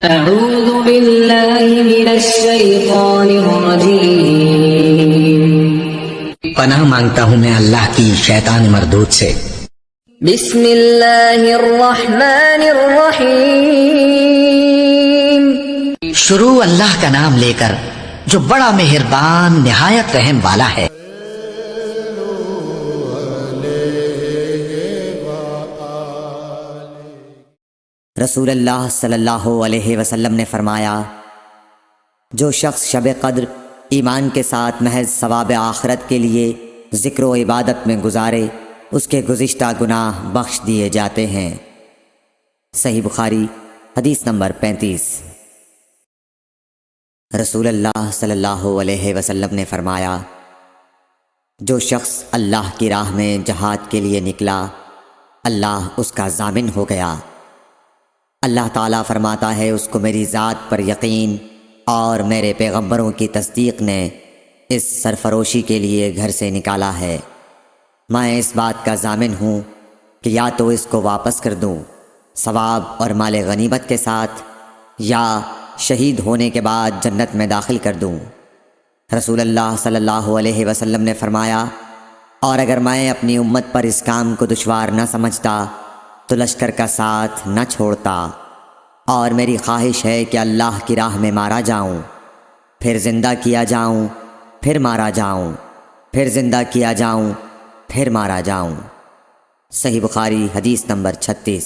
أعوذ بالله من الشيطان الرجيم پناہ مانگتا ہوں میں اللہ کی شیطان مردود سے۔ بسم اللہ الرحمن الرحیم شروع اللہ کا نام لے کر جو بڑا مہربان نہایت رحم والا ہے۔ رسول اللہ صلی اللہ علیہ وسلم نے فرمایا، جو شخص شب قدر ایمان کے ساتھ محض ثواب آخرت کے لیے ذکر و عبادت میں گزارے، اس کے گزشتہ گناہ بخش دیے جاتے ہیں۔ صحیح بخاری حدیث نمبر 35۔ رسول اللہ صلی اللہ علیہ وسلم نے فرمایا، جو شخص اللہ کی راہ میں جہاد کے لیے نکلا، اللہ اس کا ضامن ہو گیا۔ اللہ تعالیٰ فرماتا ہے، اس کو میری ذات پر یقین اور میرے پیغمبروں کی تصدیق نے اس سرفروشی کے لیے گھر سے نکالا ہے۔ میں اس بات کا ضامن ہوں کہ یا تو اس کو واپس کر دوں ثواب اور مال غنیمت کے ساتھ، یا شہید ہونے کے بعد جنت میں داخل کر دوں۔ رسول اللہ صلی اللہ علیہ وسلم نے فرمایا، اور اگر میں اپنی امت پر اس کام کو دشوار نہ سمجھتا تو لشکر کا ساتھ نہ چھوڑتا، اور میری خواہش ہے کہ اللہ کی راہ میں مارا جاؤں، پھر زندہ کیا جاؤں، پھر مارا جاؤں، پھر زندہ کیا جاؤں، پھر مارا جاؤں۔ صحیح بخاری حدیث نمبر 36۔